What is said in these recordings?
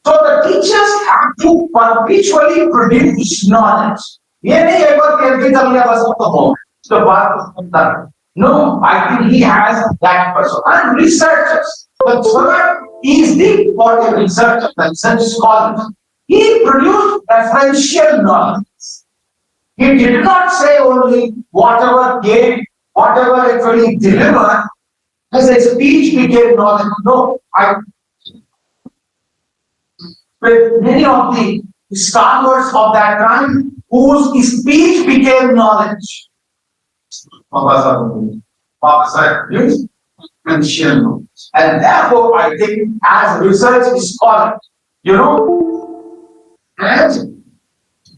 So the teachers have to perpetually produce knowledge. No, I think he has that person. And researchers. The third is the body researcher, the research scholar. He produced referential knowledge. He did not say only whatever gave, whatever actually delivered, as a speech became knowledge. No, with many of the scholars of that time whose speech became knowledge. Babasaheb means referential knowledge. And therefore, I think as research scholar, and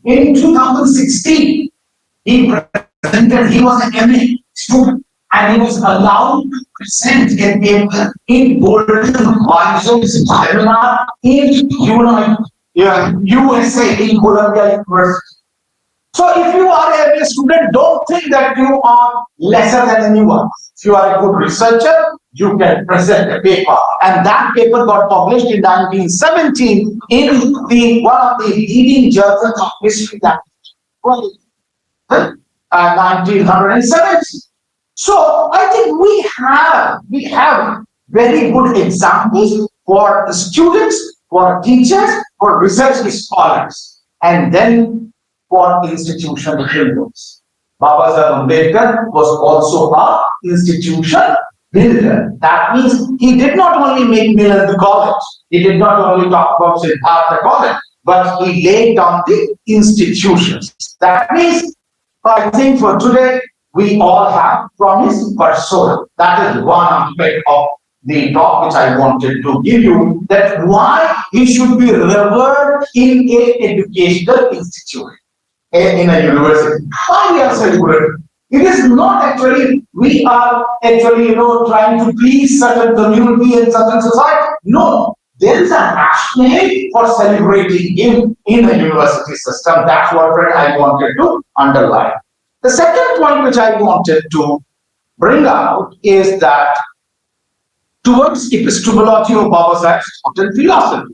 in 2016, he was an MA student and he was allowed to present a paper in Golden Horizons seminar in USA, in Columbia University. So if you are a MA student, don't think that you are lesser than anyone. If you are a good researcher, you can present a paper. And that paper got published in 1917 in one of the leading journals of history language. 1970. So I think we have very good examples for the students, for teachers, for research scholars, and then for institutional builders. Babasaheb Ambedkar was also an institution builder. That means he did not only make Milland College, he did not only talk about Siddhartha College, but he laid down the institutions. That means, I think for today, we all have from his persona. That is one aspect of the talk which I wanted to give you, that why he should be revered in an educational institution, in a university. Why we are celebrating? It is not actually, we are actually, trying to please certain community and certain society. No, there is a rationale for celebrating him in a university system. That's what I wanted to underline. The second point which I wanted to bring out is that towards epistemology of Babasaheb's thought and philosophy.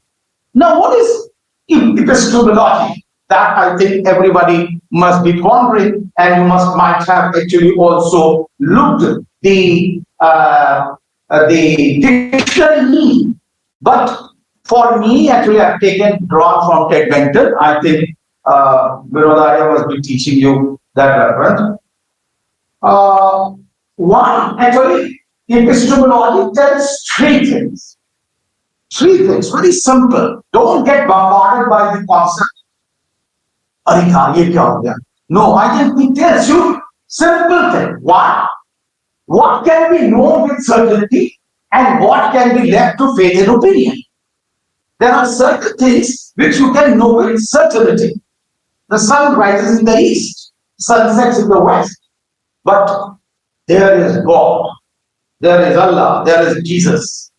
Now, what is epistemology? That I think everybody must be pondering, and you might have actually also looked the dictionary. But for me, actually, I've drawn from Ted Benton. I think Vinodaya must be teaching you that reference. One, actually, epistemology tells three things. Three things, very simple. Don't get bombarded by the concept. No, I think it tells you simple thing. One, what can be known with certainty and what can be left to faith and opinion. There are certain things which you can know with certainty. The sun rises in the east, sun sets in the west. But there is God, there is Allah, there is Jesus.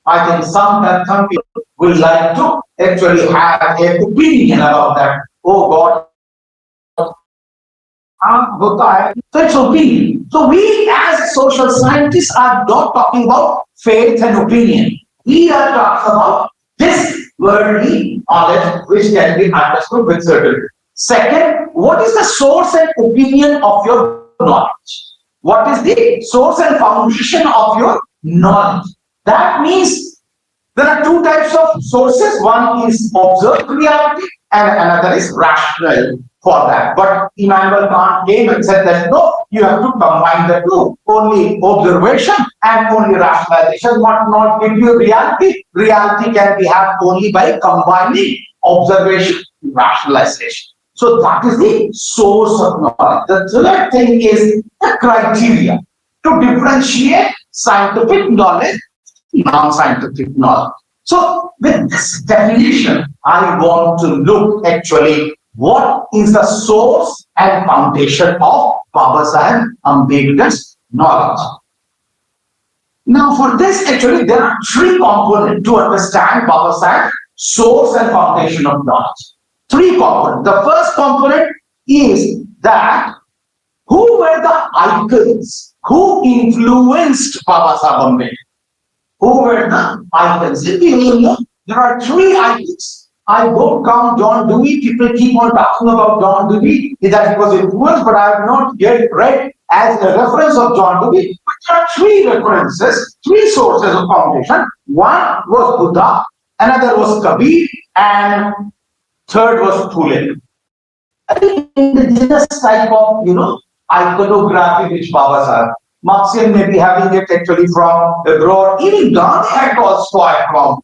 I think some people will like to actually have an opinion about that. Oh God. So it's opinion. So we as social scientists are not talking about faith and opinion. We are talking about this worldly knowledge which can be understood with certainty. Second, what is the source and opinion of your knowledge? What is the source and foundation of your knowledge? That means there are two types of sources. One is observed reality and another is rational for that. But Immanuel Kant came and said that no, you have to combine the two. Only observation and only rationalization not give you reality. Reality can be had only by combining observation and rationalization. So that is the source of knowledge. The third thing is the criteria to differentiate scientific knowledge, non-scientific knowledge. So with this definition, I want to look actually what is the source and foundation of Babasaheb Ambedkar's knowledge. Now for this, actually, there are three components to understand Babasaheb's source and foundation of knowledge. Three components. The first component is that who were the icons who influenced Babasaheb Ambedkar? Who were the icons? there are three ideas. I don't count John Dewey. People keep on talking about John Dewey, that he was influenced, but I have not yet read as a reference of John Dewey. But there are three references, three sources of foundation. One was Buddha, another was Kabir, and third was Thule. I think indigenous type of, iconography which Babasaheb, Marxian may be having it actually from abroad. Even Gandhi had Tolstoy from.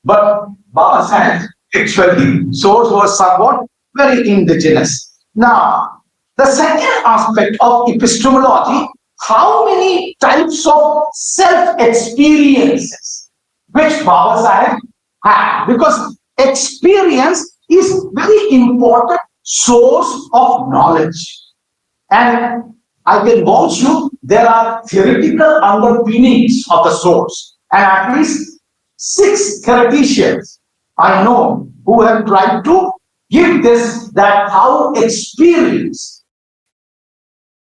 But Babasaheb actually source was somewhat very indigenous. Now, the second aspect of epistemology, how many types of self-experiences which Babasaheb had, because experience is very important source of knowledge. And I can vouch you, there are theoretical underpinnings of the source, and at least 6 theoreticians I know who have tried to give this, that how experience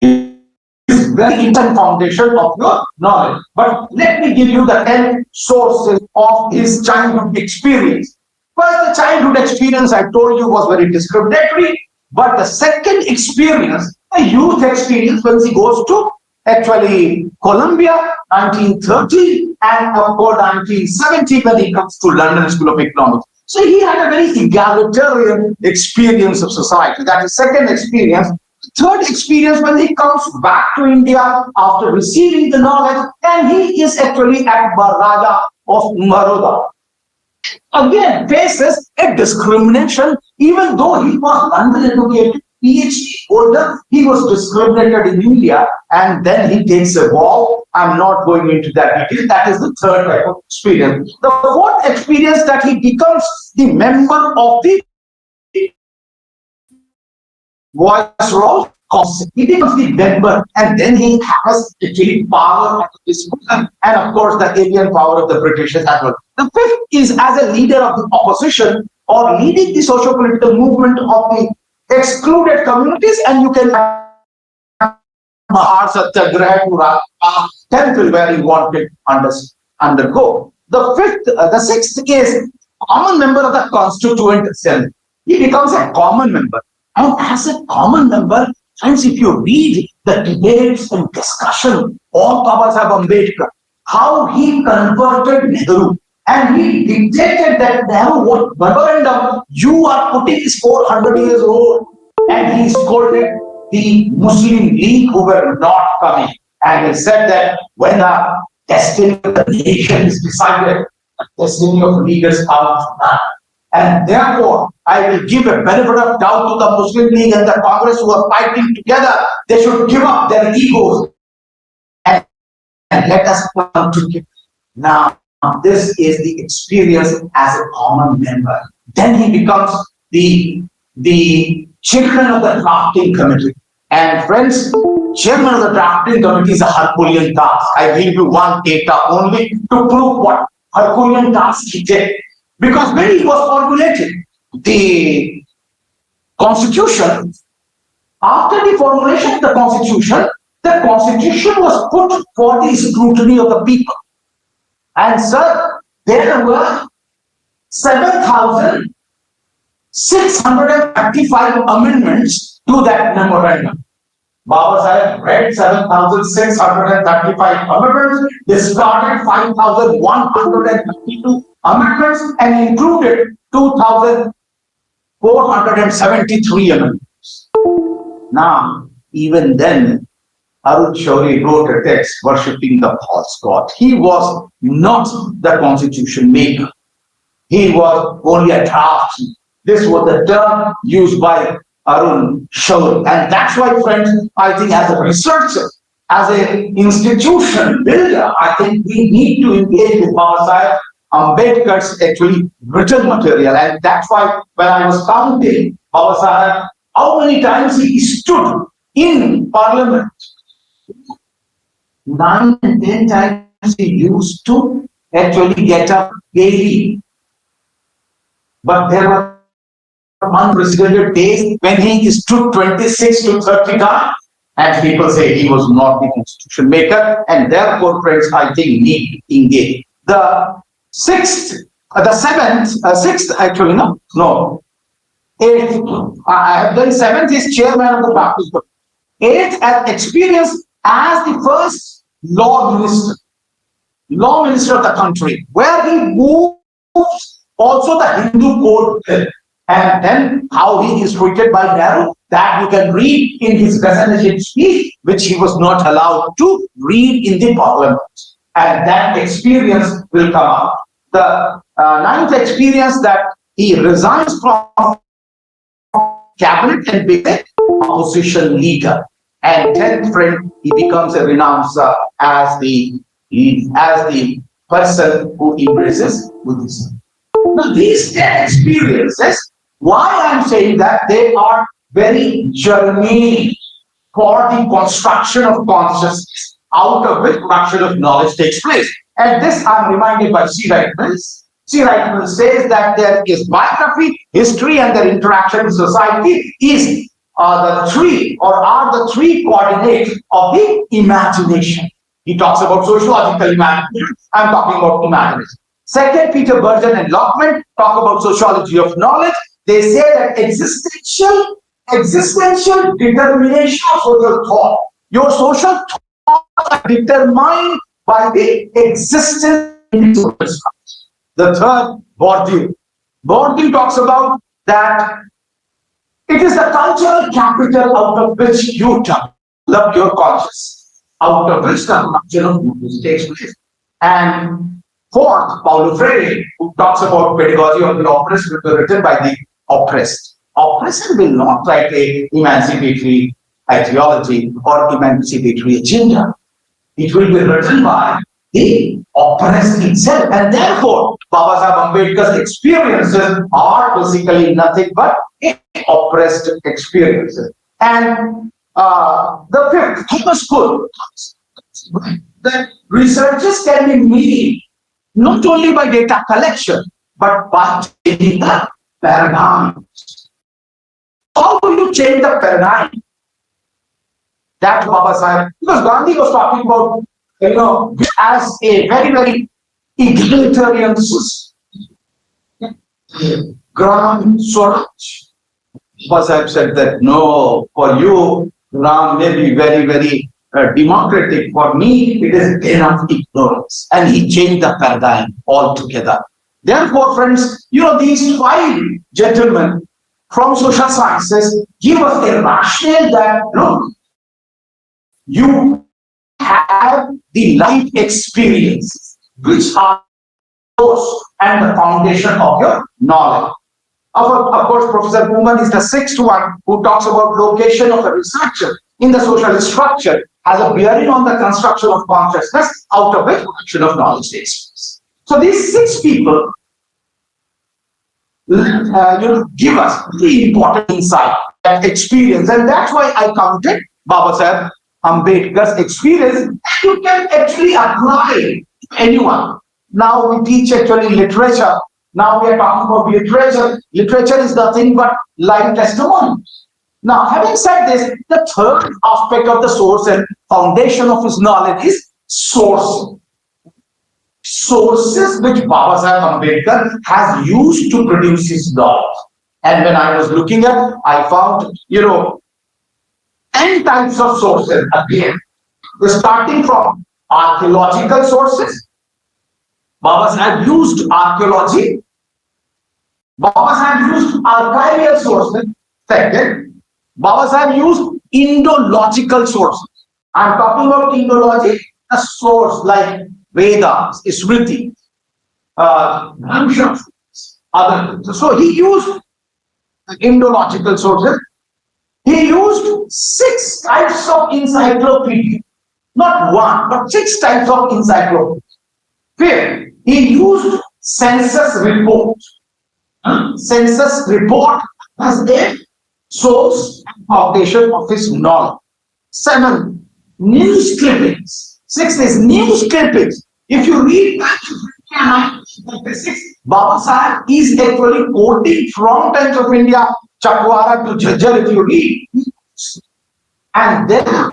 is very important foundation of your knowledge. But let me give you the 10 sources of his childhood experience. First, the childhood experience I told you was very discriminatory, but the second experience, a youth experience, when he goes to actually Columbia, 1930, and of course 1970 when he comes to London School of Economics. So he had a very egalitarian experience of society. That is second experience. Third experience, when he comes back to India after receiving the knowledge, and he is actually at Baraja of Maroda. Again, faces a discrimination, even though he was London educated, PhD holder, he was discriminated in India, and then he takes a vow. I'm not going into that detail. That is the third type of experience. The fourth experience, that he becomes the member of the Viceroy Council. He becomes the member, and then he has actually power at this moment, and of course the alien power of the British as well. The fifth is as a leader of the opposition, or leading the socio-political movement of the excluded communities, and you can Mahar Satyagraha temple where he wanted undergo. The sixth is common member of the Constituent Assembly. He becomes a common member, and as a common member, friends, if you read the debates and discussion of Babasaheb Ambedkar, how he converted Nehru, and he dictated that Nehru, what memorandum you are putting is 400 years old, and he scolded the Muslim League who were not coming, and he said that when the destiny of the nation is decided, the destiny of leaders comes none. And therefore, I will give a benefit of doubt to the Muslim League and the Congress who are fighting together. They should give up their egos and let us come together. Now, this is the experience as a common member. Then he becomes the chairman of the drafting committee. And friends, chairman of the drafting committee is a Herculean task. I give you one data only to prove what Herculean task he did. Because when he was formulating the constitution, after the formulation of the constitution was put for the scrutiny of the people. And sir, there were 7,635 amendments to that memorandum. Babasaheb read 7,635 amendments, discarded 5,132 amendments, and included 2,473 amendments. Now, even then, Arun Shourie wrote a text worshipping the false god. He was not the constitution maker. He was only a draftsman. This was the term used by Arun Shourie. And that's why, friends, I think as a researcher, as an institution builder, I think we need to engage with Babasaheb Ambedkar's actually written material. And that's why when I was counting Babasaheb, how many times he stood in parliament, 9 and 10 times he used to actually get up daily. But there were unprecedented days when he stood 26 to 30 times, and people say he was not the constitution maker, and therefore, friends, I think need to engage. The sixth The seventh, sixth actually, no, eighth. I have done seventh is chairman of the Baptist Board. Eighth, experience as the first law minister of the country, where he moves also the Hindu code bill. And then how he is treated by Nehru, that you can read in his resignation speech, which he was not allowed to read in the parliament. And that experience will come out. The ninth experience, that he resigns from cabinet and becomes opposition leader. And 10th, friend, he becomes a renouncer as the person who embraces Buddhism. Now, these 10 experiences, why I'm saying that they are very germane for the construction of consciousness, out of which production of knowledge takes place. And this I'm reminded by C. Wright Mills. C. Wright Mills says that there is biography, history, and their interaction with society is the three coordinates of the imagination. He talks about sociological imagination. I'm talking about imagination. Second, Peter Burton and Lockman talk about sociology of knowledge. They say that existential determination of social thought. Your social thoughts are determined by the existence in social structure. The third, Bourdieu. Bourdieu talks about that it is the cultural capital out of which you develop your consciousness, out of which the production of knowledge takes place. And fourth, Paulo Freire, who talks about pedagogy of the oppressed, which was written by the oppressed. Oppression will not write an emancipatory ideology or emancipatory agenda. It will be written by the oppressed itself. And therefore, Babasaheb Ambedkar's experiences are basically nothing but oppressed experiences. And the fifth, Thomas Kuhn, that researchers can be made not only by data collection, but by changing the paradigm. How do you change the paradigm? That Babasaheb, because Gandhi was talking about, as a very, very egalitarian system. Gram Swaraj. Babasaheb said that no, for you, Ram may be very, very democratic. For me, it is enough ignorance. And he changed the paradigm altogether. Therefore, friends, these five gentlemen from social sciences give us a rationale that, look, you have the life experiences which are the source and the foundation of your knowledge. Of course, Professor Bhuman is the sixth one who talks about location of a researcher in the social structure has a bearing on the construction of consciousness, out of which production of knowledge takes place. So these six people give us the important insight and experience, and that's why I counted Babasaheb Ambedkar's experience. You can actually apply to anyone. Now we teach actually literature. Now we are talking about literature. Literature is nothing but life testimony. Now, having said this, the third aspect of the source and foundation of his knowledge is source. Sources which Babasaheb Ambedkar has used to produce his knowledge. And when I was looking at, I found, n types of sources again. Starting from archaeological sources. Babasaheb used archaeology. Babasaheb used archival sources. Second, Babasaheb used Indological sources. I'm talking about Indology, a source like Vedas, Smriti, other. So he used Indological sources. He used 6 types of encyclopedia, not one, but 6 types of encyclopedia. Fifth, he used census report. Census report as a source and foundation of his knowledge. 7, news clippings. 6 is news clippings. If you read Babasaheb is actually quoting from Times of India, Chakwara to Jhajjar, if you read. And then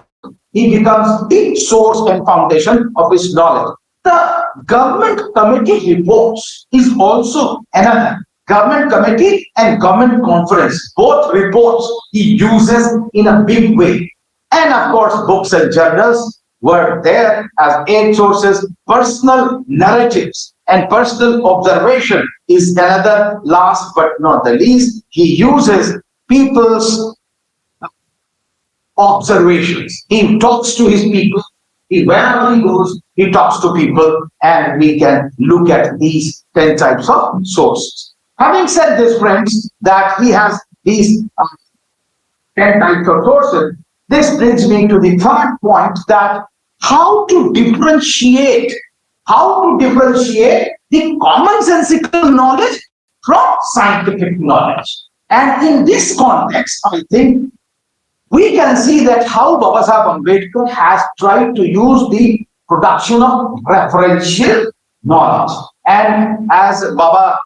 he becomes the source and foundation of his knowledge. The government committee reports is also another. Government committee and government conference, both reports he uses in a big way. And of course, books and journals were there as aid sources. Personal narratives and personal observation is another, last but not the least. He uses people's observations. He talks to his people. Wherever he goes, he talks to people, and we can look at these 10 types of sources. Having said this, friends, that he has these 10 types of sources, this brings me to the third point, that how to differentiate the commonsensical knowledge from scientific knowledge. And in this context, I think we can see that how Babasaheb Ambedkar has tried to use the production of referential knowledge. And as Baba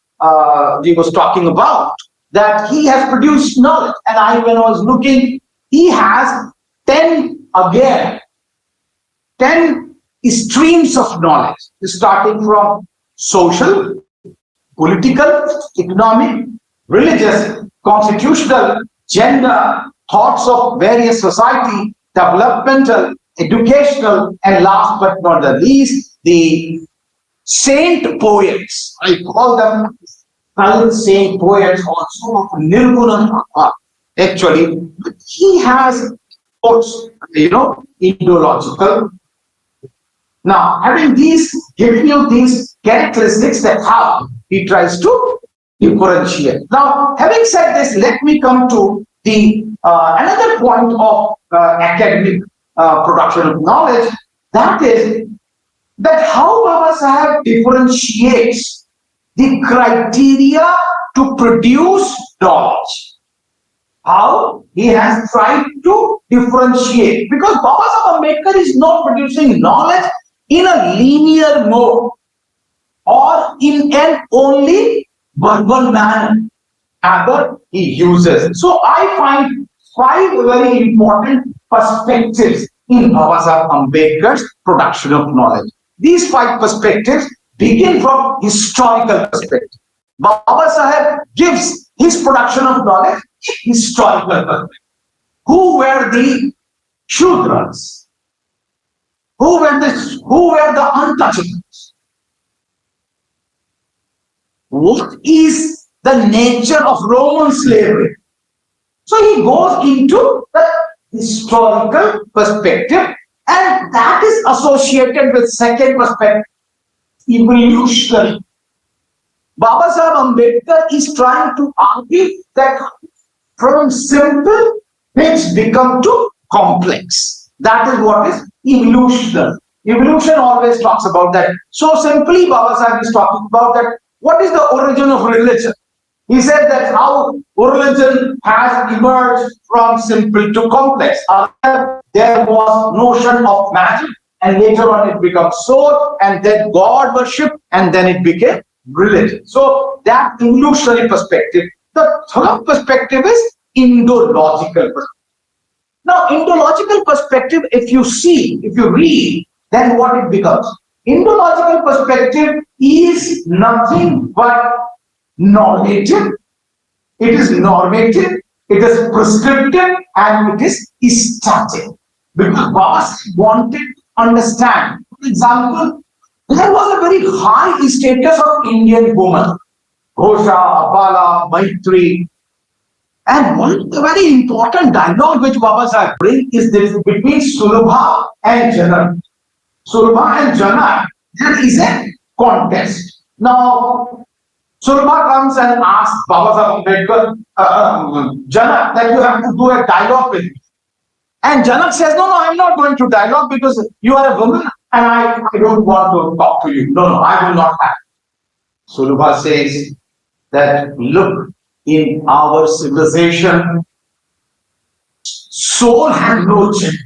he was talking about, that he has produced knowledge. And when I was looking, he has 10 streams of knowledge, starting from social, political, economic, religious, constitutional, gender, thoughts of various society, developmental, educational, and last but not the least, the saint poets. I call them saint poets also of Nirguna actually. But he has quotes, Indological. Now, having giving you these characteristics, that how he tries to differentiate. Now, having said this, let me come to the another point of academic production of knowledge, that is that how Babasaheb differentiates the criteria to produce knowledge. How he has tried to differentiate, because Babasaheb Ambedkar is not producing knowledge in a linear mode or in an only verbal manner. Rather, he uses. So I find 5 very important perspectives in Babasaheb Ambedkar's production of knowledge. These 5 perspectives begin from historical perspective. Babasaheb gives his production of knowledge historical perspective. Who were the Shudras? Who were the untouchables? What is the nature of Roman slavery? So he goes into the historical perspective, and that is associated with second perspective, evolutionary. Babasaheb Ambedkar is trying to argue that from simple things become to complex. That is what is evolutionary. Evolution always talks about that. So simply, Babasaheb is talking about that. What is the origin of religion? He said that how religion has emerged from simple to complex. There was notion of magic, and later on it becomes soul, and then God worship, and then it became religion. So that evolutionary perspective. The third perspective is Indological perspective. Now, Indological perspective, if you read, then what it becomes? Indological perspective is nothing but normative. It is normative, it is prescriptive, and it is static. Because Babasaheb wanted to understand. For example, there was a very high status of Indian woman, Ghosha, Abala, Maitri. And one very important dialogue which Babasaheb brings is this between Sulabha and Janak. Sulabha and Janak, there is a contest. Now, Sulabha comes and asks Babasaheb Ambedkar, Janak, that you have to do a dialogue with me. And Janak says, no, I'm not going to dialogue because you are a woman and I don't want to talk to you. No, I will not have. Sulabha says that, look, in our civilization, soul has no gender.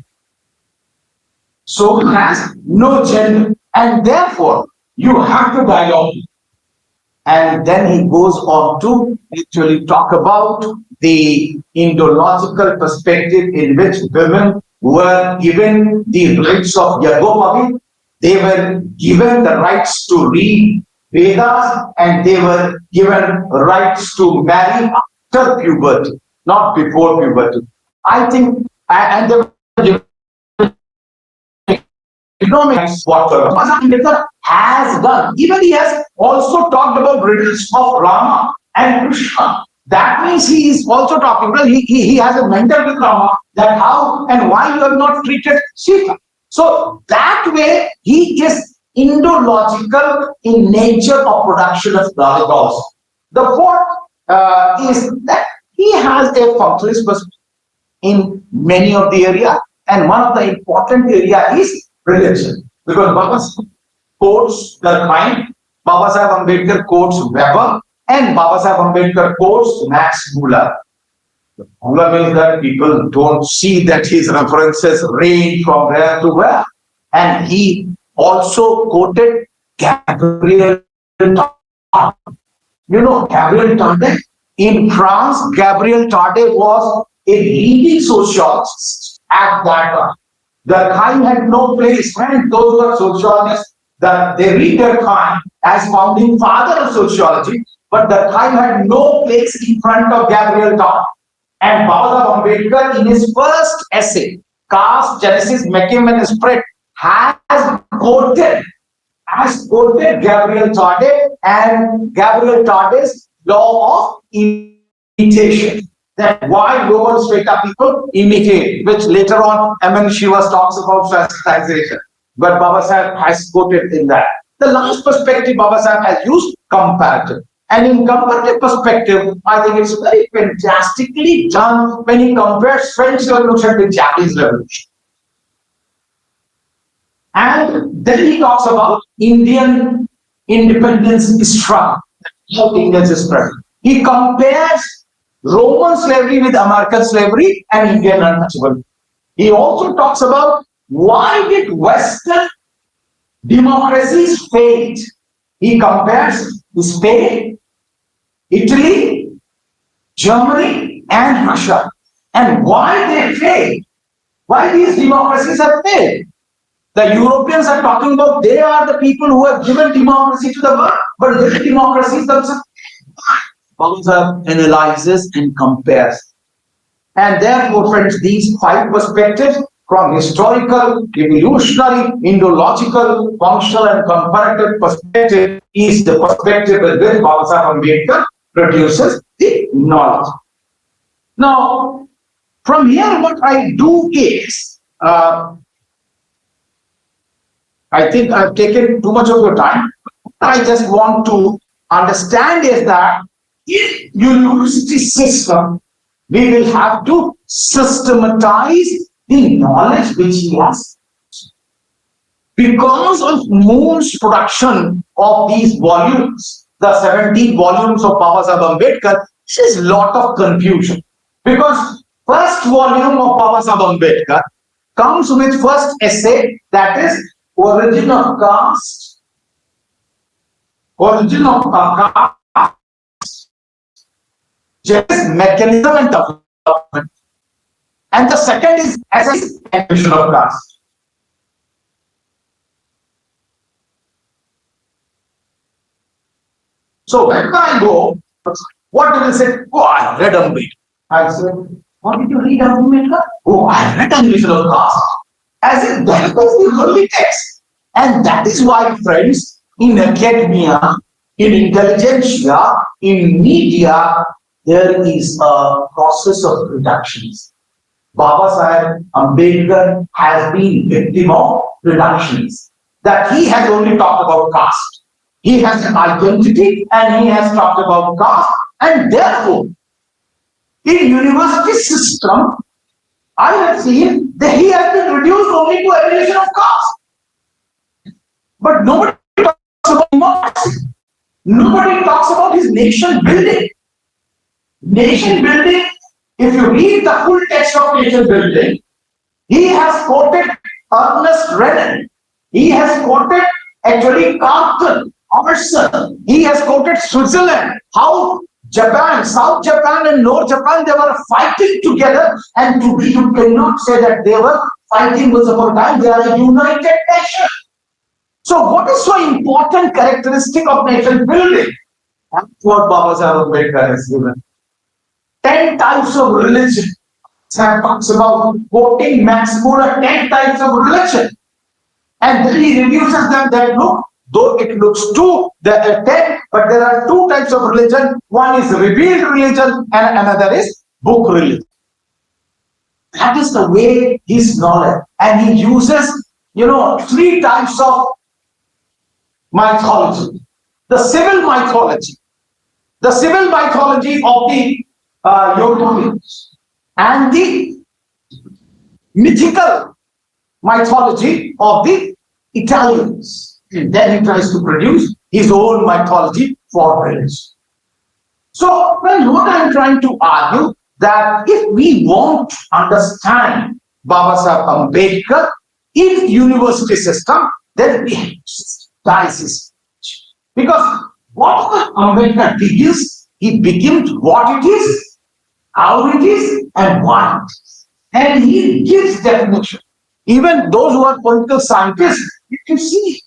Soul has no gender, and therefore you have to dialogue. And then he goes on to actually talk about the Indological perspective in which women were given the rights of Yagopagi, they were given the rights to read Vedas, and they were given rights to marry after puberty, not before puberty. I think, and they were given economics, what Babasaheb Ambedkar has done. Even he has also talked about riddles of Rama and Krishna. That means he is also talking, well, he has a mental with Rama, that how and why you have not treated Sita. So that way he is Indo-logical in nature of production of knowledge also. The fourth is that he has a functionalist perspective in many of the area, and one of the important area is religion. Because Babasaheb quotes Durkheim, Babasaheb Ambedkar quotes Weber, and Babasaheb Ambedkar quotes Max Muller. The problem is that people don't see that his references range from where to where. And he also quoted Gabriel Tarde. You know Gabriel Tarde? In France, Gabriel Tarde was a leading sociologist at that time. Durkheim had no place, and those were sociologists that they read Durkheim as founding father of sociology, but Durkheim had no place in front of Gabriel Tarde. And Babasaheb Ambedkar, in his first essay, Caste, Genesis, Mechanism and Spirit, has quoted Gabriel Tarde and Gabriel Tarde's law of imitation. That why lower strata people imitate, which later on M.N. Shivas talks about sensitization. But Babasaheb has quoted in that. The last perspective Babasaheb has used, comparative. And in comparative perspective, I think it's very fantastically done when he compares French Revolution with Japanese Revolution. And then he talks about Indian independence struggle, how Indians is present. He compares Roman slavery with American slavery and Indian untouchable. He also talks about why did Western democracies fail. He compares Spain, Italy, Germany, and Russia, and why they failed. Why these democracies have failed. The Europeans are talking about they are the people who have given democracy to the world, but their democracies themselves. Babasaheb analyzes and compares. And therefore, friends, these five perspectives from historical, evolutionary, Indo-logical, functional, and comparative perspective is the perspective with which Babasaheb Ambedkar produces the knowledge. Now, from here, what I do is, I think I've taken too much of your time. I just want to understand is that in university system, we will have to systematize the knowledge which he has. Because of Moon's production of these volumes, the 17 volumes of Babasaheb Ambedkar, there is a lot of confusion. Because first volume of Babasaheb Ambedkar comes with first essay, that is Origin of Caste, Mechanism and Development, and the second is Assessment of Caste. So when I go, what do they say? Oh, I read Ambedkar. I said, what did you read Ambedkar? Oh, I read Assessment of Caste. As if that was the only text. And that is why, friends, in academia, in intelligentsia, in media, there is a process of reductions. Babasaheb Ambedkar has been victim of reductions. That he has only talked about caste. He has an identity and he has talked about caste. And therefore, in university system, I have seen that he has been reduced only to elimination of caste. But nobody talks about democracy. Nobody talks about his nation building. Nation building, if you read the full text of nation building, he has quoted Ernest Renan. He has quoted actually Carlton, Emerson. He has quoted Switzerland. How Japan, South Japan and North Japan, they were fighting together, and you cannot say that they were fighting once upon a time. They are a united nation. So what is so important characteristic of nation building? That's what Babasaheb Ambedkar has given. 10 types of religion. Sam talks about quoting Max Muller 10 types of religion. And then he reduces them that look, though it looks two, there are 10, but there are 2 types of religion. One is revealed religion and another is book religion. That is the way his knowledge. And he uses, 3 types of mythology. The civil mythology. The civil mythology of the Europeans and the mythical mythology of the Italians. And then he tries to produce his own mythology for religion. So, what I'm trying to argue that if we want to understand Babasaheb Ambedkar in university system, then we have to dice his because what Ambedkar begins, he begins what it is, how it is, and why it is. And he gives definition. Even those who are political scientists, you can see,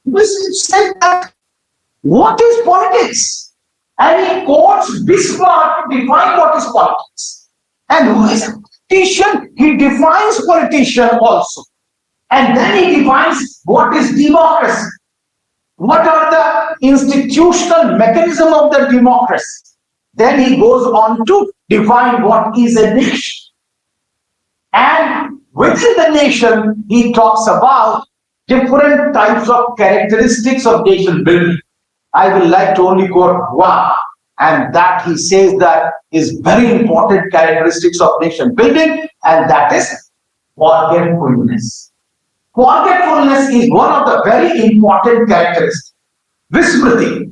this said that what is politics? And he quotes Bismarck to define what is politics. And who is a politician? He defines politician also. And then he defines what is democracy. What are the institutional mechanism of the democracy? Then he goes on to define what is a nation. And within the nation, he talks about different types of characteristics of nation building. I will like to only quote one, and that he says that is very important characteristics of nation building, and that is forgetfulness. Forgetfulness is one of the very important characteristics. Vismriti.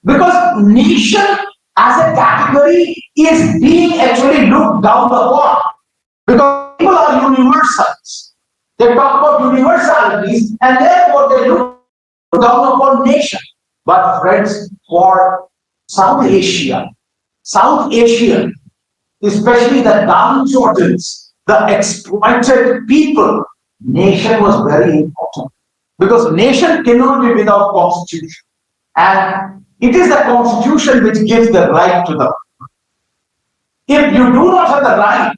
Because nation as a category is being actually looked down upon. Because people are universals. They talk about universalities and therefore they look down upon nation. But friends, for South Asian, especially the downtrodden, the exploited people, nation was very important. Because nation cannot be without constitution. And it is the constitution which gives the right to the people. If you do not have the right,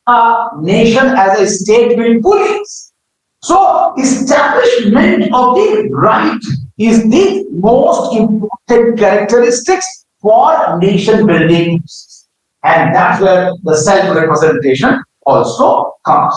a nation as a state will police. So establishment of the right is the most important characteristics for nation building. And that's where the self-representation also comes.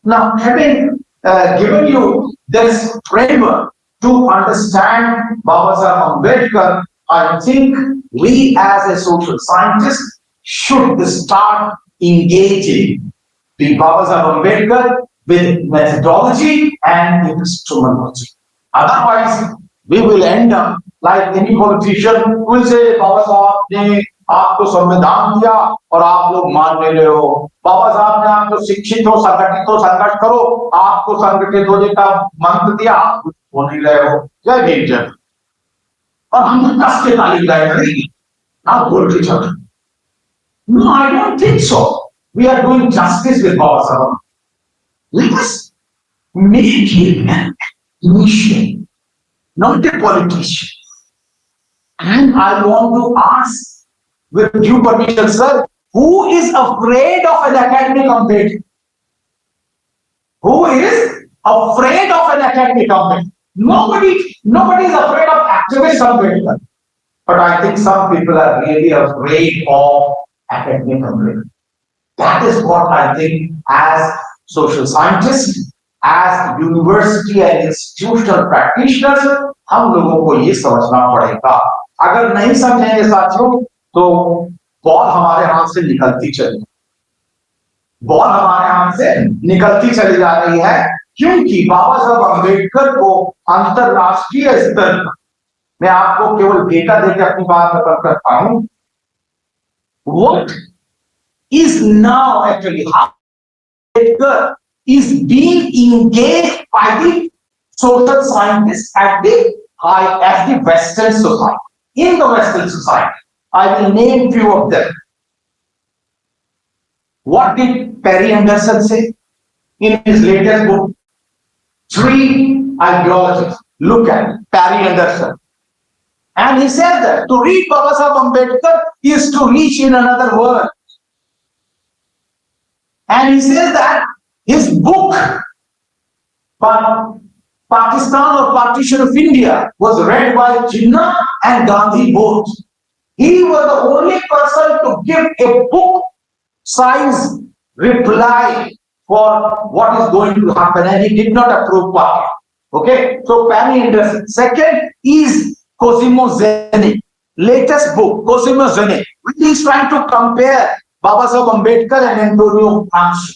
Now, having given you this framework to understand Babasaheb Ambedkar, I think we as a social scientist should start engaging the Babasaheb Ambedkar with methodology and epistemology. Otherwise, we will end up like any politician who will say, Baba Sahab ne आपको संविधान दिया और आप लोग मान ले रहे हो. बाबा साहब ने आपको शिक्षित हो, संगठित हो, संघर्ष करो, आपको संगठित होने का मंत्र दिया, आप कुछ हो नहीं रहे हो. जय भीम जय. और हम कस के ताली बजाएंगे, आप बोल के चलो. No, I don't think so. We are doing justice with Baba Sahab. Let us make him an academician, not a politician. And I want to ask, with due permission, sir, who is afraid of an academic Ambedkar? Who is afraid of an academic Ambedkar? Nobody is afraid of activist Ambedkar. But I think some people are really afraid of academic Ambedkar. That is what I think as social scientists, as university and institutional practitioners, हम लोगों को ये समझना पड़ेगा. अगर नहीं समझेंगे साथियों, तो बॉल हमारे हाथ से निकलती चली जा रही है, क्योंकि बाबा साहब अम्बेडकर को अंतरराष्ट्रीय स्तर पर, मैं आपको केवल डेटा देकर अपनी बात बता सकता हूं, what is now actually how Ambedkar is being engaged by the social scientists at the Western society. In the Western society, I will name few of them. What did Perry Anderson say in his latest book? 3 ideologist. Look at Perry Anderson. And he says that to read Babasaheb Ambedkar is to reach in another world. And he says that his book, Pakistan or Partition of India, was read by Jinnah and Gandhi both. He was the only person to give a book size reply for what is going to happen, and he did not approve Pakistan. Okay, so Perry Anderson. Second is Cosimo Zene, latest book, Cosimo Zene, which is trying to compare Babasaheb Ambedkar and Antonio Gramsci.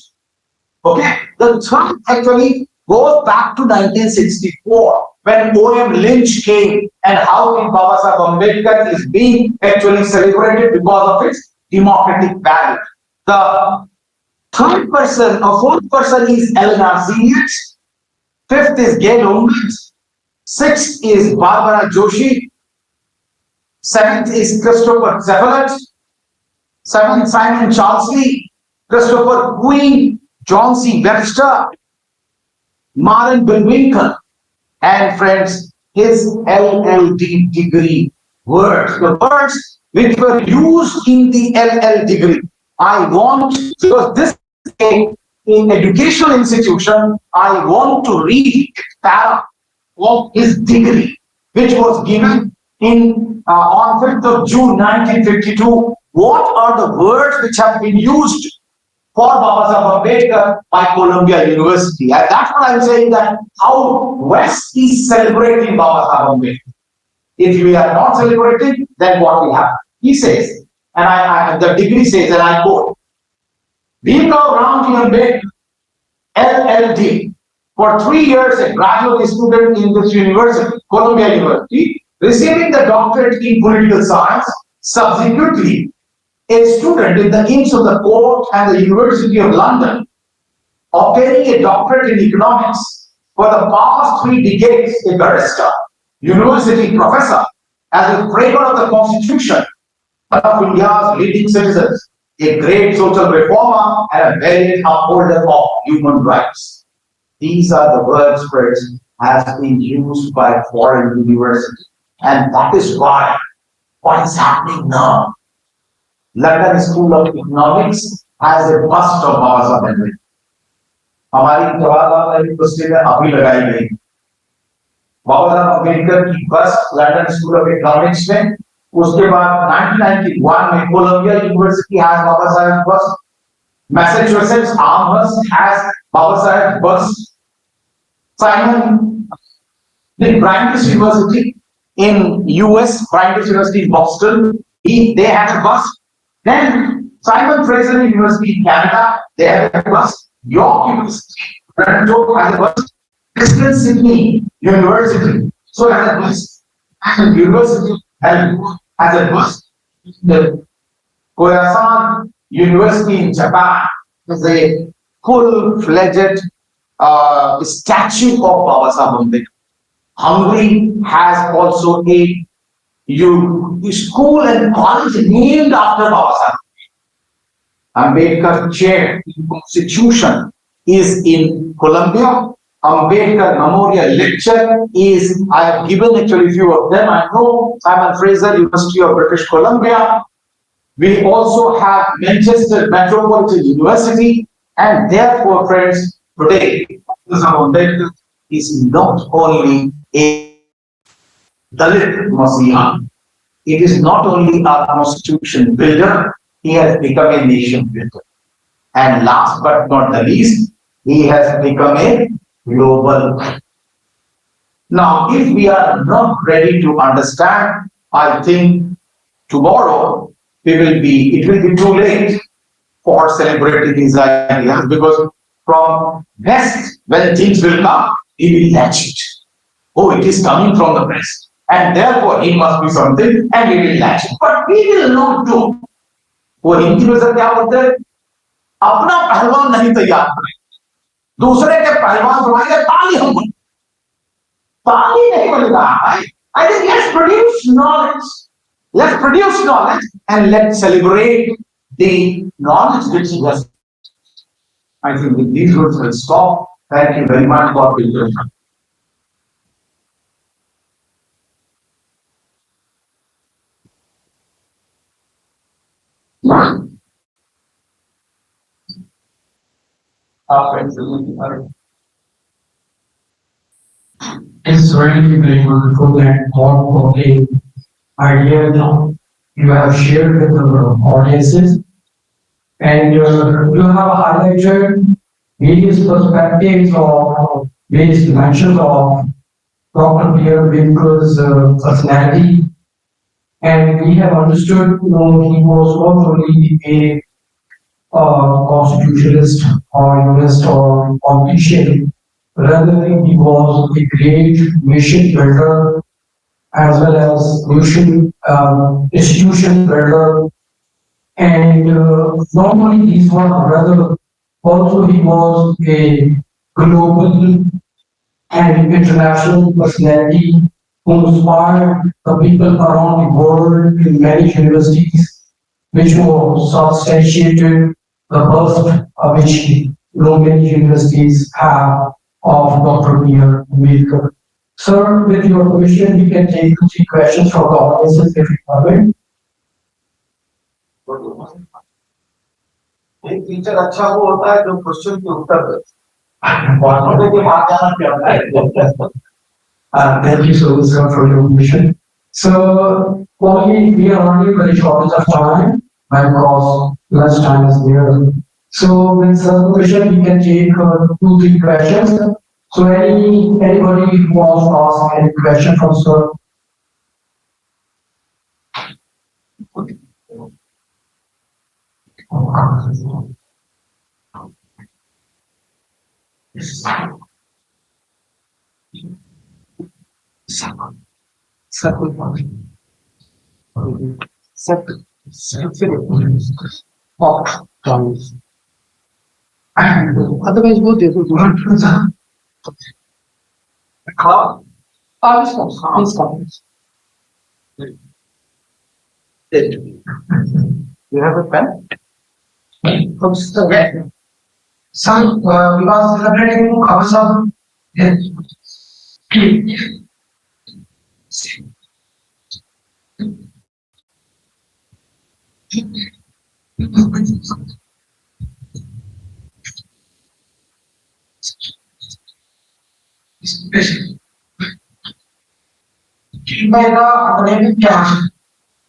Okay, the third actually goes back to 1964 when O.M. Lynch came, and how Babasaheb Ambedkar is being actually celebrated because of its democratic value. The third person or fourth person is Eleanor Zietz. Fifth is Gail Owens. Sixth is Barbara Joshi. Seventh is Christopher Zefelet. Seventh, Simon Charlesley. Christopher Queen. John C. Webster. Maren Bullwinkle. And friends, his LLD degree words. The words which were used in the LL degree. I want, because this is in educational institution, I want to read para of his degree, which was given in on 5th of June 1952. What are the words which have been used for Babasaheb Ambedkar by Columbia University? And that's what I'm saying, that how West is celebrating Babasaheb Ambedkar. If we are not celebrating, then what will happen? He says, and the degree says, and I quote, Bhimrao Ramji Ambedkar, LLD, for 3 years a graduate student in this university, Columbia University, receiving the doctorate in political science, subsequently a student in the Inns of the Court and the University of London, obtaining a doctorate in economics, for the past 3 decades a barrister, university professor, as a framer of the Constitution, one of India's leading citizens, a great social reformer, and a valiant upholder of human rights. These are the words, friends, has been used by foreign universities. And that is why what is happening now? London School of Economics has a bust of Babasaheb Ambedkar. हमारी Jawaharlal university में अभी लगाई गई बाबासाहेब अम्बेडकर की bust London school of economics में. उसके बाद 1991 में Columbia university has Babasaheb bust. Massachusetts Amherst has Babasaheb bust. Simon, the Brandeis University in US, Brandeis University in Boston, they had a bust. Then Simon Fraser University in Canada, they had a bust. York University, Toronto has a bust. Christian Sydney University, so has a bust. And University has a bust. The Koyasan University in Japan is a full-fledged statue of Babasaheb Ambedkar. Hungary has also a school and college named after Babasaheb. Ambedkar Chair in Constitution is in Columbia. Ambedkar Memorial Lecture is, I have given actually a few of them. I know Simon Fraser, University of British Columbia. We also have Manchester Metropolitan University, and therefore, friends, today, Ambedkar is not only a Dalit Messiah, it is not only a constitution builder, he has become a nation builder. And last but not the least, he has become a global. Now, if we are not ready to understand, I think tomorrow it will be too late for celebrating these ideas, because from West, when things will come, he will latch it. Oh, it is coming from the West, and therefore it must be something, and we will latch it. But we will not do. वो हिंदी में sir क्या बोलते हैं, अपना पहलवान नहीं तैयार करें, दूसरे के पहलवान बनाएंगे, ताली हम बन, ताली नहीं बनेगा. I think let's produce knowledge and let's celebrate the knowledge which he has. I think with these words we'll stop. Thank you very much for being here. It's really very wonderful and thought-provoking idea now you have shared with our audiences, and you have highlighted various perspectives or various dimensions of Dr. Pierre Ambedkar's personality, and we have understood, he was not only a constitutionalist or jurist or politician, rather he was a great nation builder as well as nation institution builder, and not only these one, rather also he was a global and international personality who inspired the people around the world in many universities, which was substantiated the burst which many universities have of Dr. Pierre Ambedkar. Sir, with your permission, we can take 2-3 questions from the audience if you permit. एक teacher अच्छा वो होता है जो question के उत्तर पढ़ने के बाद जाना चाहता है. Thank you so much, sir, for your permission. So, only we are only very short of time, because less time is there. So, with some permission, we can take 2-3 questions. So, anybody who wants to ask any question from sir? Otherwise, both they would want to. You have a pen? Son, we was celebrating Babasaheb.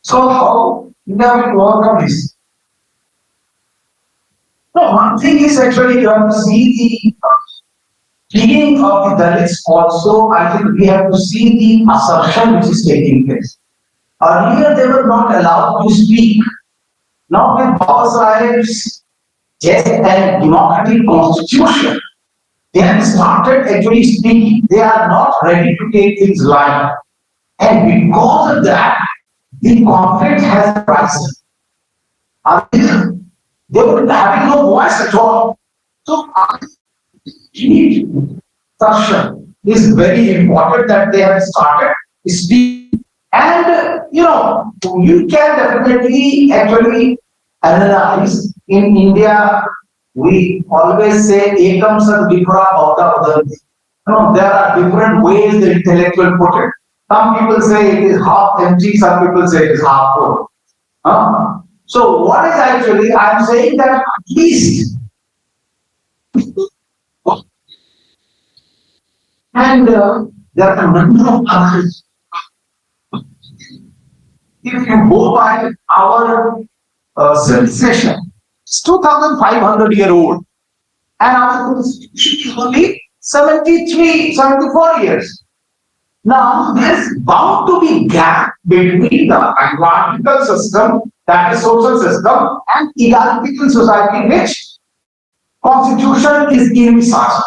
So how India will overcome this? No, one thing is actually you have to see the beginning of the Dalits also. I think we have to see the assumption which is taking place. Earlier they were not allowed to speak. Now with Babasaheb's just and democratic constitution, they have started actually speaking. They are not ready to take things live. And because of that, the conflict has risen. They were having no voice at all. So, discussion is very important that they have started speaking. And, you can definitely actually analyze. In India, we always say, Ekam Sat Vipra Bauta Udanti. There are different ways the intellectual put it. Some people say it is half empty, some people say it is half full. So what is actually, I am saying that at least, and there are a number of others. If you go by our civilization, it's 2,500-year-old, and our constitution is only 73, 74 years. Now, there is bound to be gap between the hierarchical system, that is social system, and egalitarian society, which constitution is envisaged.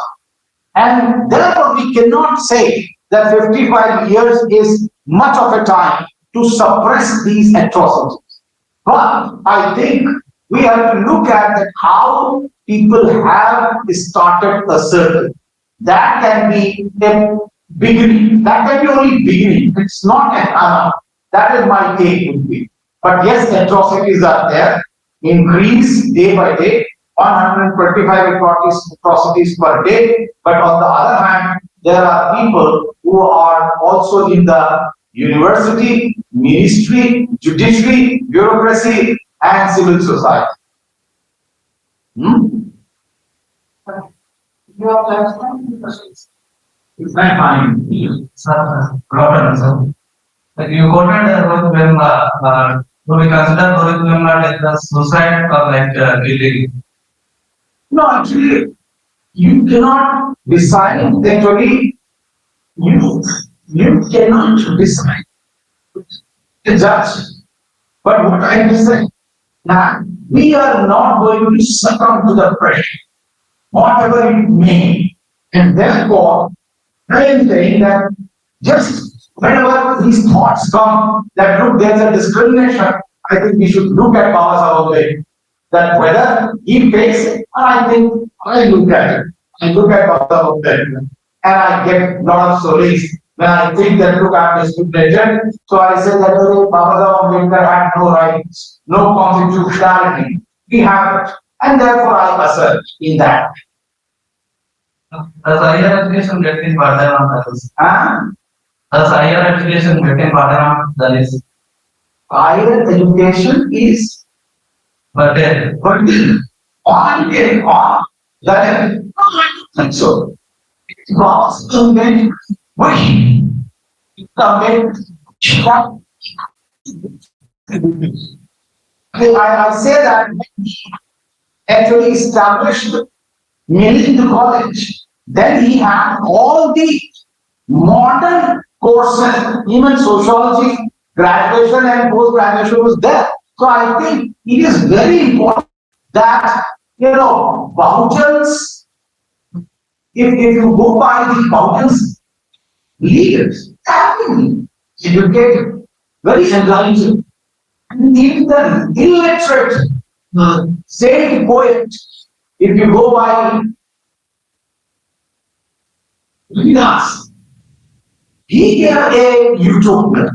And therefore, we cannot say that 55 years is much of a time to suppress these atrocities. But I think we have to look at how people have started a circle. That can be a beginning. That can be only beginning. It's not enough. That is my take would be. But yes, atrocities are there. Increase day by day. 125 atrocities per day. But on the other hand, there are people who are also in the university, ministry, judiciary, bureaucracy, and civil society. Your question? It's not fine. It's not proper answer. Like you quoted when do we consider curriculum like the suicide or like killing? No, actually, you cannot decide actually. You cannot decide to judge. But what I am saying, that we are not going to succumb to the pressure, whatever it may. And therefore, I am saying that just whenever these thoughts come that look, there's a discrimination, I think we should look at Babasaheb Ambedkar. That whether he takes it, or I think I look at it. I look at Babasaheb Ambedkar and I get a lot of solace when I think that look, I'm discriminated. So I say that Babasaheb Ambedkar had no rights, no constitutionality. We have it. And therefore I assert in that. Does higher education get in burden on others? Does higher education get in burden on others? Higher education is Burden. on getting on. That is not so. Because when I say that actually established in the college, then he had all the modern courses, even sociology, graduation and post-graduation was there. So I think it is very important that, Bahujans, if you go by the Bahujans leaders, have been educated, very intelligent, and even the illiterate saint poet, if you go by Ravidas, he gave a utopia.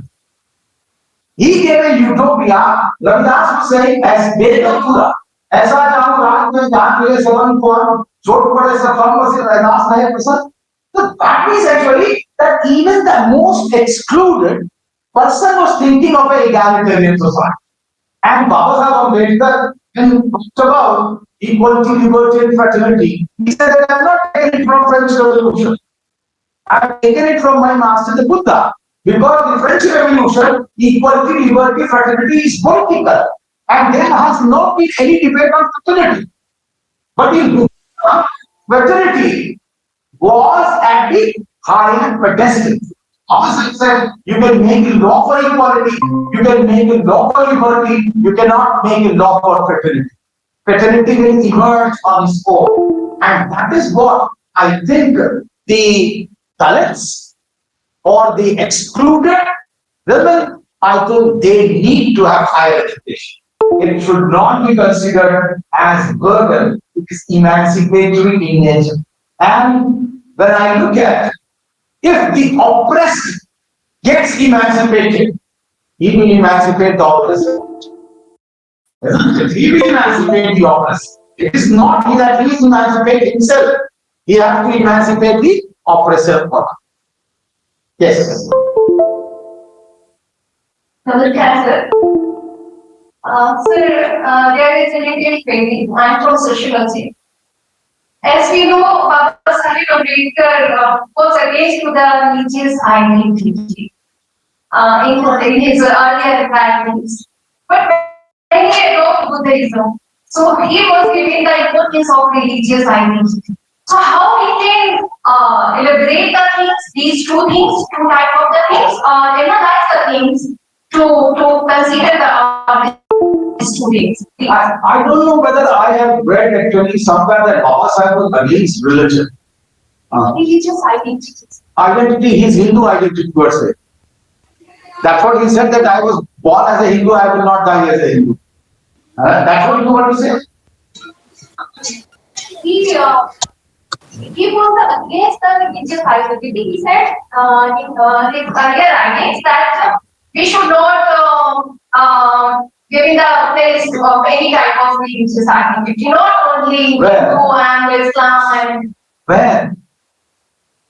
He gave a utopia. Ravidas was saying, as Bedapura, ऐसा जाऊं रात में जान मेरे seven को छोट पड़े सफल में से रहनास नहीं पसंद. So that means actually that even the most excluded person was thinking of an egalitarian society. And Babasaheb Ambedkar, when talked about equality, liberty, and fraternity, he said that I have not taken it from French Revolution. I have taken it from my master, the Buddha. Because the French Revolution, equality, liberty, fraternity is political. And there has not been any debate on fraternity. But in Buddha, fraternity was at the higher pedestal. As I said, you can make a law for equality, you can make a law for liberty, you cannot make a law for fraternity. Fraternity will emerge on its own. And that is what I think the Dalits or the excluded women, I think they need to have higher education. It should not be considered as burden. It is emancipatory in nature. And when I look at, if the oppressed gets emancipated, he will emancipate the oppressed. He will emancipate the oppressed. It is not that he is emancipating himself. He has to emancipate the oppressor. Yes. Sir, there is an Indian training. I am from sociology. As we know, Babasaheb Ambedkar was against to the religious identity in his earlier writings. But when he wrote Buddhism, so he was giving the importance of religious identity. So how we can elaborate the things, these two things, two type of the things, analyze the things to consider the students. I don't know whether I have read actually somewhere that Babasaheb was against religion. Religious identities. Identity, his Hindu identity per se. That's what he said, that I was born as a Hindu, I will not die as a Hindu. That's what you want to say? He was against the religious identity. He said in his earlier writings that we should not give the place of any type of religious identity, not only Hindu and Islam and. Where?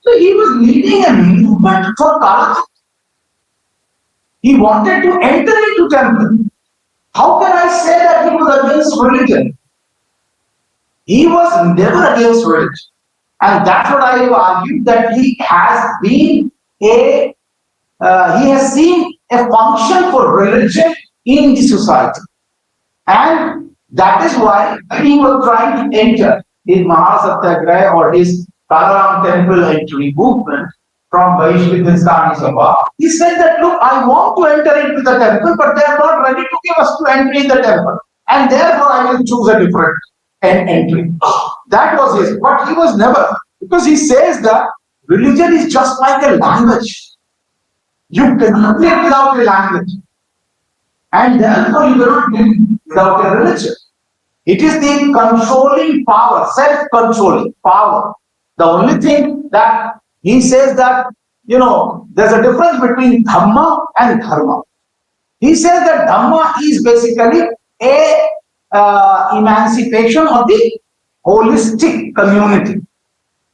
So he was leading a movement for Kala. He wanted to enter into temple. How can I say that he was against religion? He was never against religion. And that's what I have argued, that he has been he has seen a function for religion in the society. And that is why he was trying to enter his Mahasatyagraha or his Kalaram temple entry movement from Vaishnavistan Sabha. He said that, look, I want to enter into the temple, but they are not ready to give us to enter in the temple. And therefore I will choose a different entry. That was his, but he was never, because he says that religion is just like a language. You cannot live without a language. And therefore you cannot live without a religion. It is the controlling power, self-controlling power. The only thing that he says that, there's a difference between Dhamma and Dharma. He says that Dhamma is basically a emancipation of the holistic community,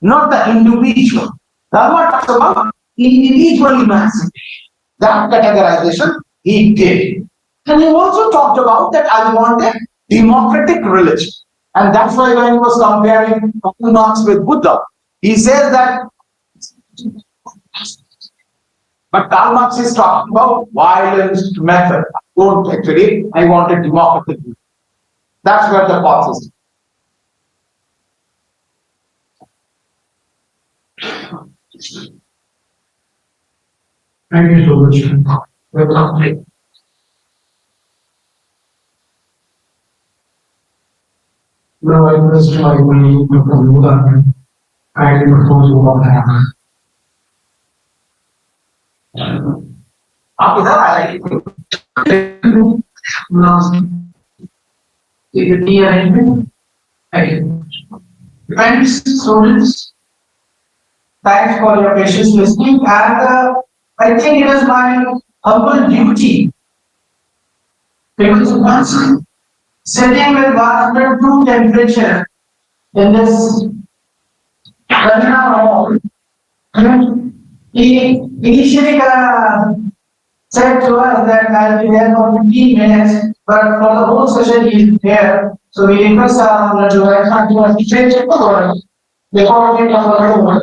not the individual. Dharma talks about individual emancipation. That categorization he did. And he also talked about that I want a democratic religion. And that's why when he was comparing Karl Marx with Buddha, he says that, but Karl Marx is talking about violent method. Don't actually, I want a democratic religion. That's where the path is. Thank you so much. Welcome. Now I request my colleague, Dr. Luda, kindly propose what happened. आप इधर आइए. Friends, students, thanks for your patience listening, and I think it is my humble duty, because once sitting with 102 temperature in this webinar hall, he initially said to us that I'll be there for 15 minutes, but for the whole session he is there. So we request our director to change it over before we come over.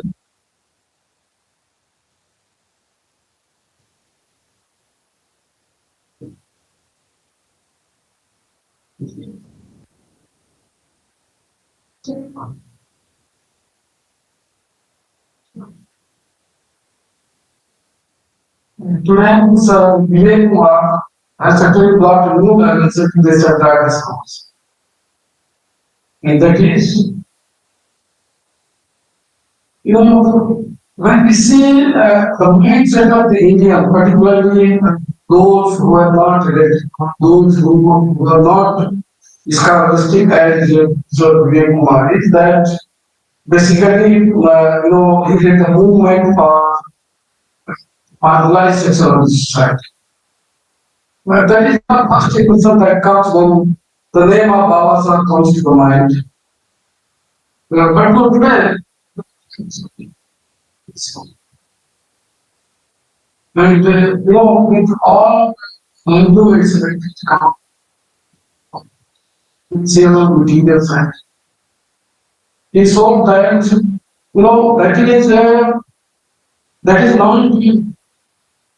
Today, Sir Vivek Kumar has actually got a new concept in this entire discourse. In that case, when we see the mindset of the Indian, particularly those who are not related, those who are not scholastic as Sir Vivek Kumar, is that basically, he is the movement for marginalized section of the society. But that is not first a concept that comes when the name of Babasaheb comes to the mind. But for today, and with all influence zero material fact, he saw that that is not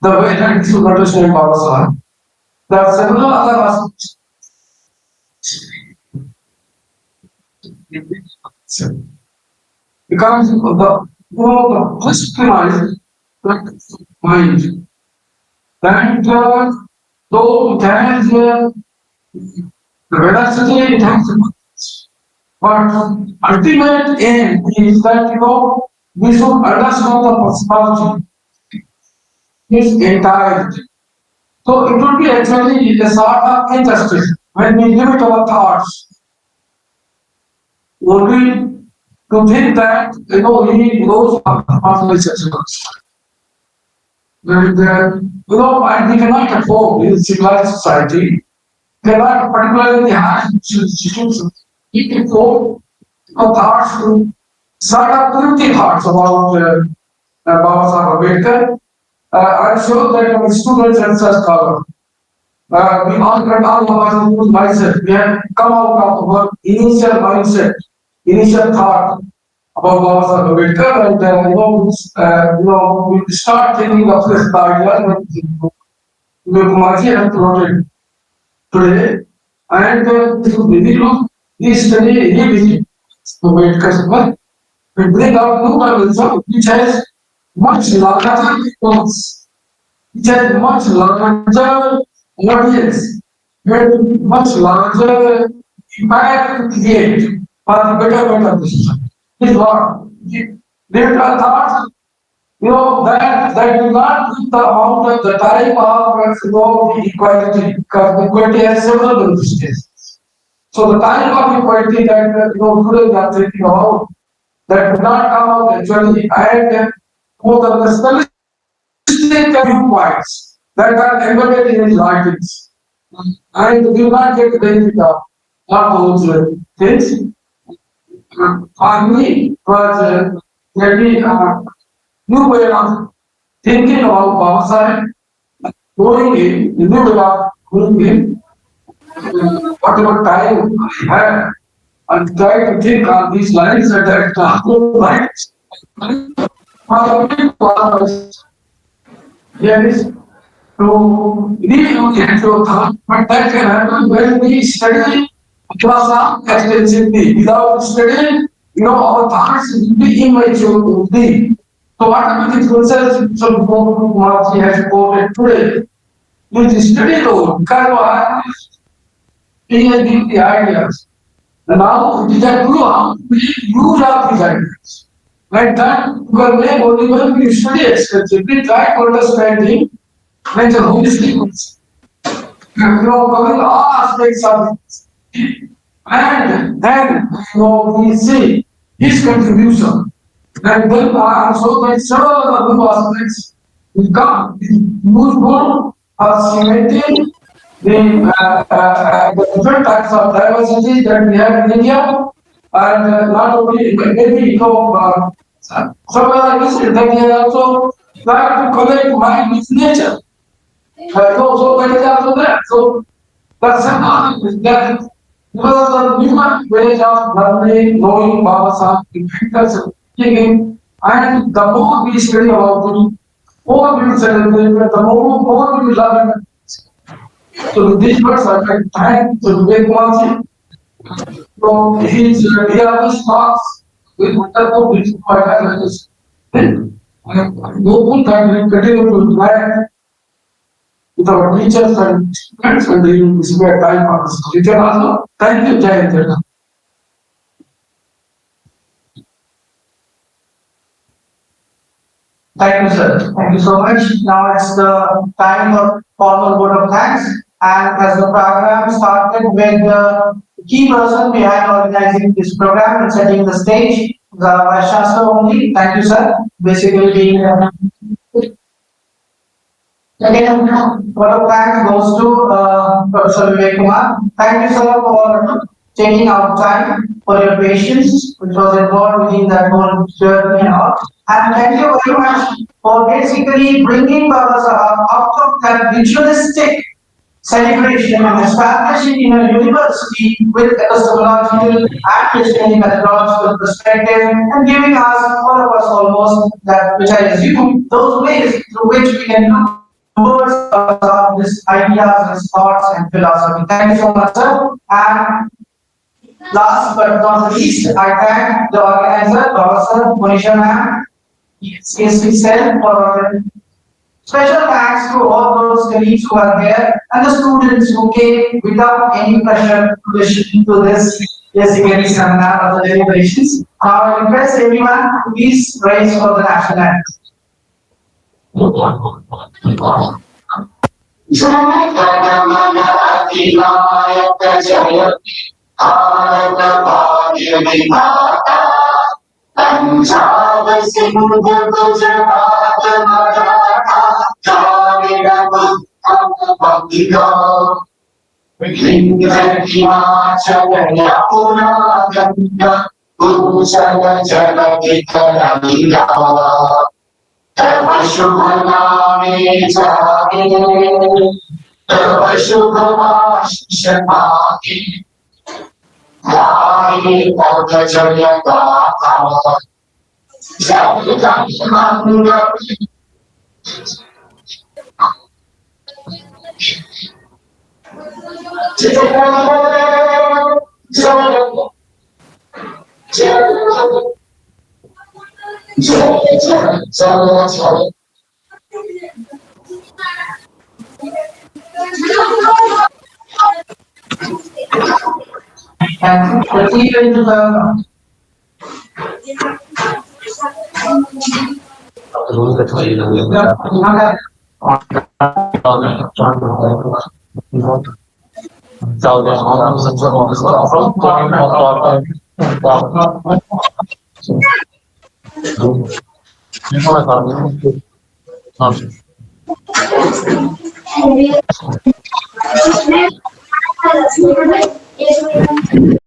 the way that we should understand Babasaheb. There are several other aspects. Because the first premise mind that though it has the velocity, it has but ultimate aim is that we should understand the personality, his entirety. So it would be actually a sort of injustice when we limit our thoughts. Would we to think that he knows of his experience. And we cannot afford in civilized society, cannot particularly the high institutions, he can afford thoughts to sort of guilty thoughts about Babasaheb Ambedkar. I'm sure that our students and such scholars we all got all of us in mindset. We have come out of our initial mindset, initial thought about Babasaheb Ambedkar, and we start thinking of this idea that Kumarji has promoted today, and if you really look, we study revisit Ambedkar's work. We bring out new terrorism which has much larger response, which has much larger audience, and much larger impact to create for the betterment of the system. This is what there are thoughts, that will not give the amount of the type of the equality, because equality has several benefits. So the type of equality that today we are thinking about, that will not come out actually, and both of the stylistic viewpoints that are embedded in his writings, and we will not get the benefit of all those things. For me, it was very new way of thinking about Babasaheb, knowing him, the new way of knowing him, whatever time I had, and try to think on these lines and that lines. Yes, to review the actual thought, but that can happen when we study Babasaheb extensively. Without studying, our thoughts will be immature only. So what is concerns some Kumarji has quoted today? With study though, because he has given the ideas. And now it is up to how we use up these ideas. Like that, you can make only when we study extensively, try to understand him, like the holistic ones. Covering all aspects of it. And then, we see his contribution. And then also that several other aspects will come. Useful for cementing the different types of diversity that we have in India, and not only maybe somewhere recent that we have also tried to connect mind with nature. So that is also there. So that's that because the human ways of learning, knowing Babasaheb, thinking, and the more we study about him, more we will celebrate, the more we will learn. So with these words, I can thank the Kumarji. So he always talks with wonderful wisdom. I am hopeful that we continue to interact with our teachers and students, and they will spare time for this teacher also. Thank you, Jai Hind. Thank you, sir. Thank you so much. Now it's the time for formal vote of thanks. And as the program started with the key person behind organizing this program and setting the stage, the Vice Chancellor only. Thank you, sir. Basically, being again, vote of thanks goes to Professor Vivek Kumar. Thank you, sir, for taking out time, for your patience, which was involved within that whole journey and all. And thank you very much for basically bringing Babasaheb out of that ritualistic celebration and establishing in a university with epistemological and Christian methodological perspective, and giving us, all of us almost, that which I assume, those ways through which we can look towards these ideas and thoughts and philosophy. Thank you so much, sir. And last but not least, I thank the organizer, Professor Monisha ma'am, CSC cell, for special thanks to all those colleagues who are here and the students who came without any pressure to listen to this basically seminar of the deliberations. Now I request everyone to please rise for the national anthem. Punjab Sindh Gujarat Maratha Dravid Utkal Bengal Vindhya Himachal Yamuna Ganga उज्जल जलधि तरंगा तव शुभ नामे जागे तव शुभमाशिष पाहि वाहि पौधजय गाथा जगदं मंगलम् जय And proceed into the Yes,